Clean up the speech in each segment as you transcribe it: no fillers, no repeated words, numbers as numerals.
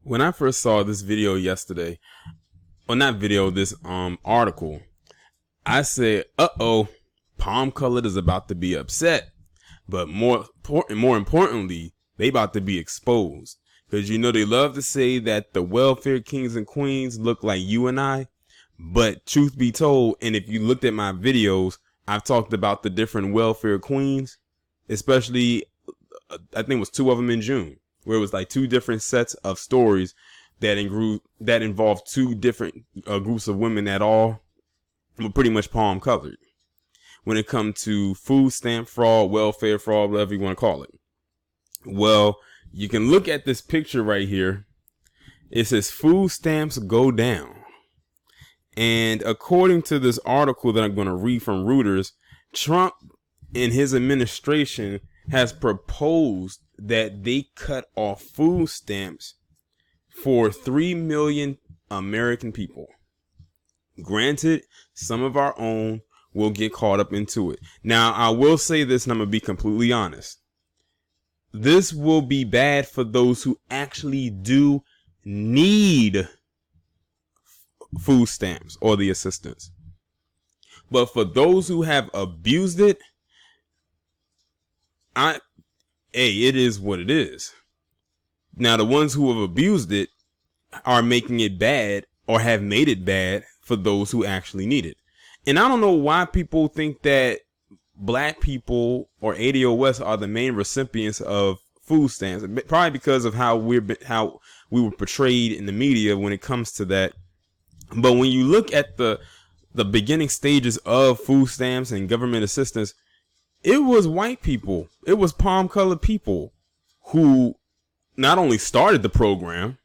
When I first saw this video yesterday, or not video, this article, I said, "Uh-oh, Palm Colored is about to be upset." But more importantly, they about to be exposed. Because they love to say that the welfare kings and queens look like you and I. But truth be told, and if you looked at my videos, I've talked about the different welfare queens, especially, I think it was 2 of them in June, where it was like 2 different sets of stories that involved 2 different groups of women that all were pretty much palm colored when it comes to food stamp fraud, welfare fraud, whatever you want to call it. Well, you can look at this picture right here. It says food stamps go down. And according to this article that I'm going to read from Reuters, Trump and his administration has proposed that they cut off food stamps for 3 million American people. Granted, some of our own will get caught up into it. Now, I will say this, and I'm going to be completely honest. This will be bad for those who actually do need food stamps or the assistance. But for those who have abused it, it is what it is. Now, the ones who have abused it are making it bad or have made it bad for those who actually need it. And I don't know why people think that black people or ADOS are the main recipients of food stamps. Probably because of how we were portrayed in the media when it comes to that. But when you look at the beginning stages of food stamps and government assistance, it was white people. It was palm colored people who not only started the program,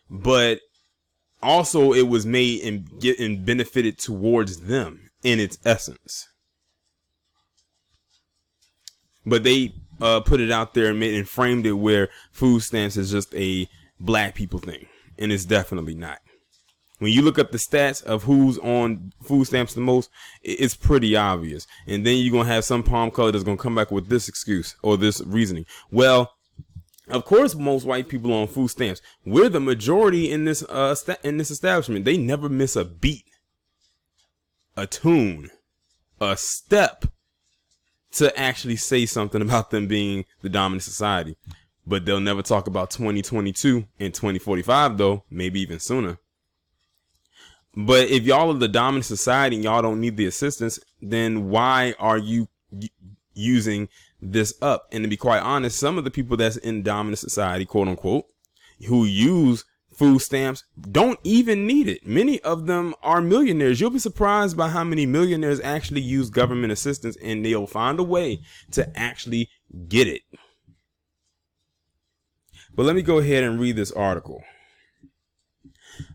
but also it was made and benefited towards them in its essence. But they put it out there and framed it where food stamps is just a black people thing. And it's definitely not. When you look up the stats of who's on food stamps the most, it's pretty obvious. And then you're going to have some palm color that's going to come back with this excuse or this reasoning. Well, of course, most white people on food stamps. We're the majority in this establishment. They never miss a beat, a tune, a step to actually say something about them being the dominant society. But they'll never talk about 2022 and 2045, though, maybe even sooner. But if y'all are the dominant society and y'all don't need the assistance, then why are you using this up? And to be quite honest, some of the people that's in dominant society, quote unquote, who use food stamps don't even need it. Many of them are millionaires. You'll be surprised by how many millionaires actually use government assistance, and they'll find a way to actually get it. But let me go ahead and read this article.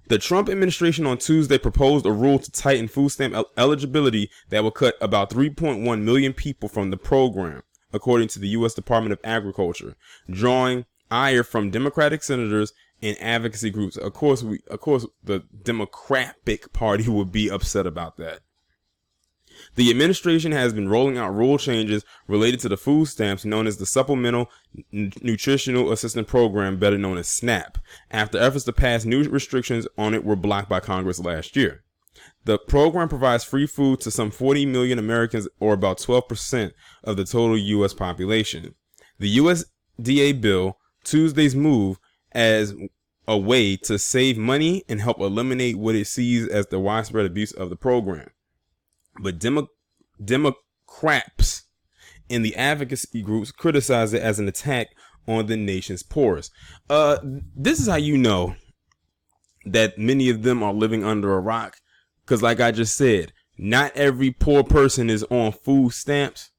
The Trump administration on Tuesday proposed a rule to tighten food stamp eligibility that will cut about 3.1 million people from the program, according to the U.S. Department of Agriculture, drawing ire from Democratic senators and advocacy groups. Of course, the Democratic Party would be upset about that. The administration has been rolling out rule changes related to the food stamps known as the Supplemental Nutritional Assistance Program, better known as SNAP, after efforts to pass new restrictions on it were blocked by Congress last year. The program provides free food to some 40 million Americans, or about 12% of the total U.S. population. The USDA bill Tuesday's move as a way to save money and help eliminate what it sees as the widespread abuse of the program. But Democrats and the advocacy groups criticize it as an attack on the nation's poorest. This is how you know that many of them are living under a rock. Because like I just said, not every poor person is on food stamps.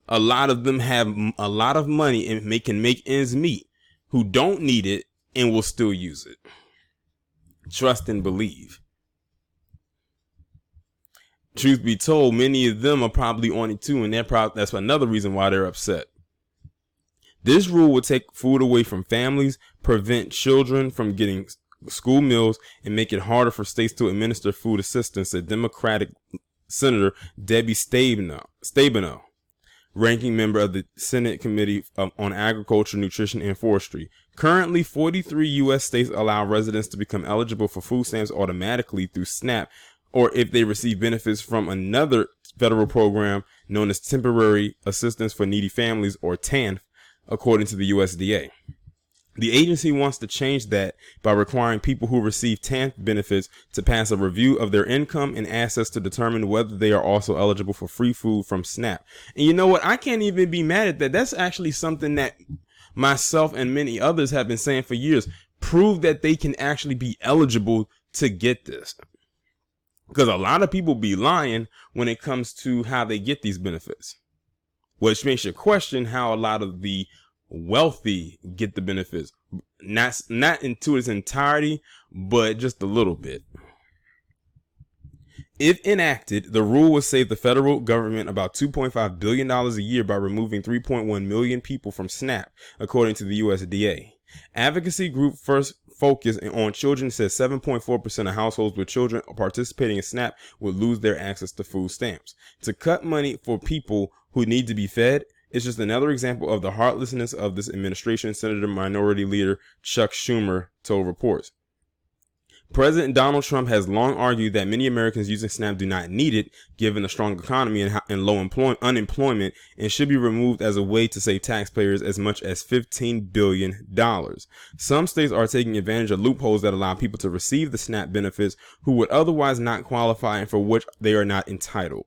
A lot of them have a lot of money and can make ends meet, who don't need it and will still use it. Trust and believe. Truth be told, many of them are probably on it too, and that's another reason why they're upset. This rule would take food away from families, prevent children from getting school meals, and make it harder for states to administer food assistance, said Democratic Senator Debbie Stabenow. ranking member of the Senate Committee on Agriculture, Nutrition, and Forestry. Currently, 43 U.S. states allow residents to become eligible for food stamps automatically through SNAP, or if they receive benefits from another federal program known as Temporary Assistance for Needy Families, or TANF, according to the USDA. The agency wants to change that by requiring people who receive TANF benefits to pass a review of their income and assets to determine whether they are also eligible for free food from SNAP. And you know what? I can't even be mad at that. That's actually something that myself and many others have been saying for years. Prove that they can actually be eligible to get this. Because a lot of people be lying when it comes to how they get these benefits, which makes you question how a lot of the wealthy get the benefits, not into its entirety, but just a little bit. If enacted, the rule would save the federal government about $2.5 billion a year by removing 3.1 million people from SNAP, according to the USDA. Advocacy group First Focus on Children says 7.4% of households with children participating in SNAP would lose their access to food stamps. To cut money for people who need to be fed, it's just another example of the heartlessness of this administration, Senator Minority Leader Chuck Schumer told reports. President Donald Trump has long argued that many Americans using SNAP do not need it, given a strong economy and low unemployment, and should be removed as a way to save taxpayers as much as $15 billion. Some states are taking advantage of loopholes that allow people to receive the SNAP benefits who would otherwise not qualify and for which they are not entitled.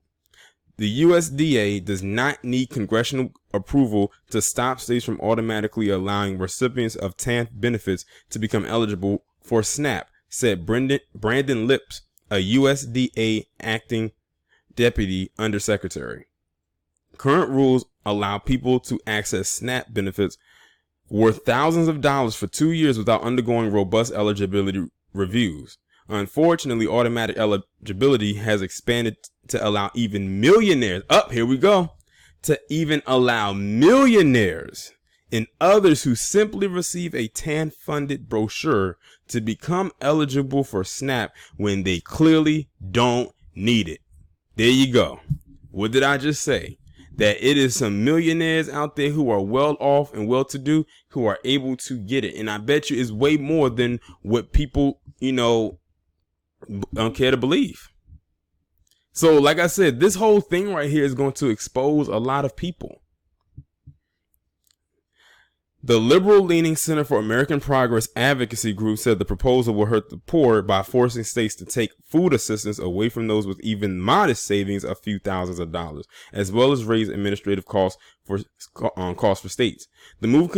The USDA does not need congressional approval to stop states from automatically allowing recipients of TANF benefits to become eligible for SNAP, said Brandon Lips, a USDA acting deputy undersecretary. Current rules allow people to access SNAP benefits worth thousands of dollars for 2 years without undergoing robust eligibility reviews. Unfortunately, automatic eligibility has expanded to allow even millionaires, here we go, to even allow millionaires and others who simply receive a TANF-funded brochure to become eligible for SNAP when they clearly don't need it. There you go. What did I just say? That it is some millionaires out there who are well off and well to do who are able to get it. And I bet you it's way more than what people, don't care to believe. So like I said, this whole thing right here is going to expose a lot of people. The liberal-leaning Center for American Progress advocacy group said the proposal will hurt the poor by forcing states to take food assistance away from those with even modest savings of a few thousands of dollars, as well as raise administrative costs for states. The move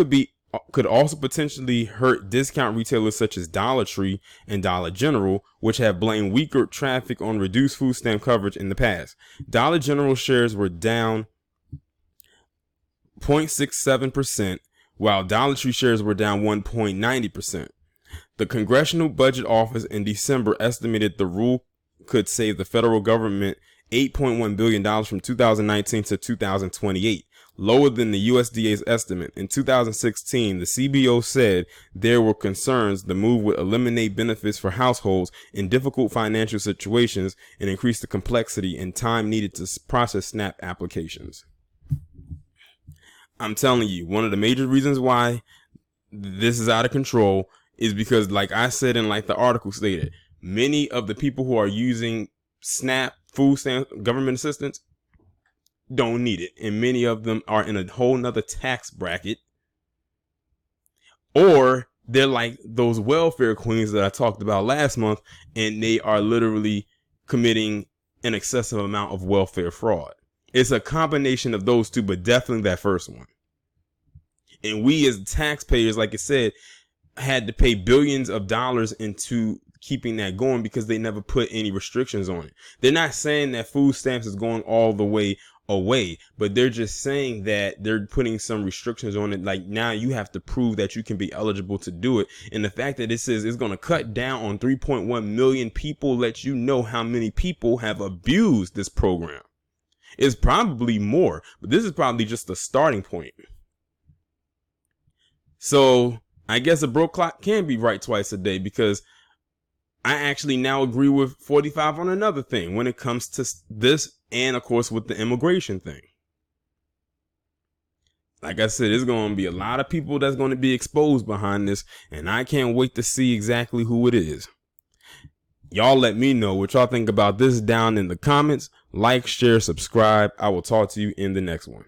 could also potentially hurt discount retailers such as Dollar Tree and Dollar General, which have blamed weaker traffic on reduced food stamp coverage in the past. Dollar General shares were down 0.67%, while Dollar Tree shares were down 1.90%. The Congressional Budget Office in December estimated the rule could save the federal government $8.1 billion from 2019 to 2028, lower than the USDA's estimate. In 2016, the CBO said there were concerns the move would eliminate benefits for households in difficult financial situations and increase the complexity and time needed to process SNAP applications. I'm telling you, one of the major reasons why this is out of control is because, like I said, and like the article stated, many of the people who are using SNAP, food stamp, government assistance, don't need it. And many of them are in a whole nother tax bracket. Or they're like those welfare queens that I talked about last month, and they are literally committing an excessive amount of welfare fraud. It's a combination of those two, but definitely that first one. And we as taxpayers, like I said, had to pay billions of dollars into keeping that going because they never put any restrictions on it. They're not saying that food stamps is going all the way away, but they're just saying that they're putting some restrictions on it. Like, now you have to prove that you can be eligible to do it. And the fact that it says it's going to cut down on 3.1 million people lets you know how many people have abused this program. It's probably more, but this is probably just the starting point. So I guess a broke clock can be right twice a day, because I actually now agree with 45 on another thing when it comes to this, and of course with the immigration thing. Like I said, there's going to be a lot of people that's going to be exposed behind this, and I can't wait to see exactly who it is. Y'all let me know what y'all think about this down in the comments. Like, share, subscribe. I will talk to you in the next one.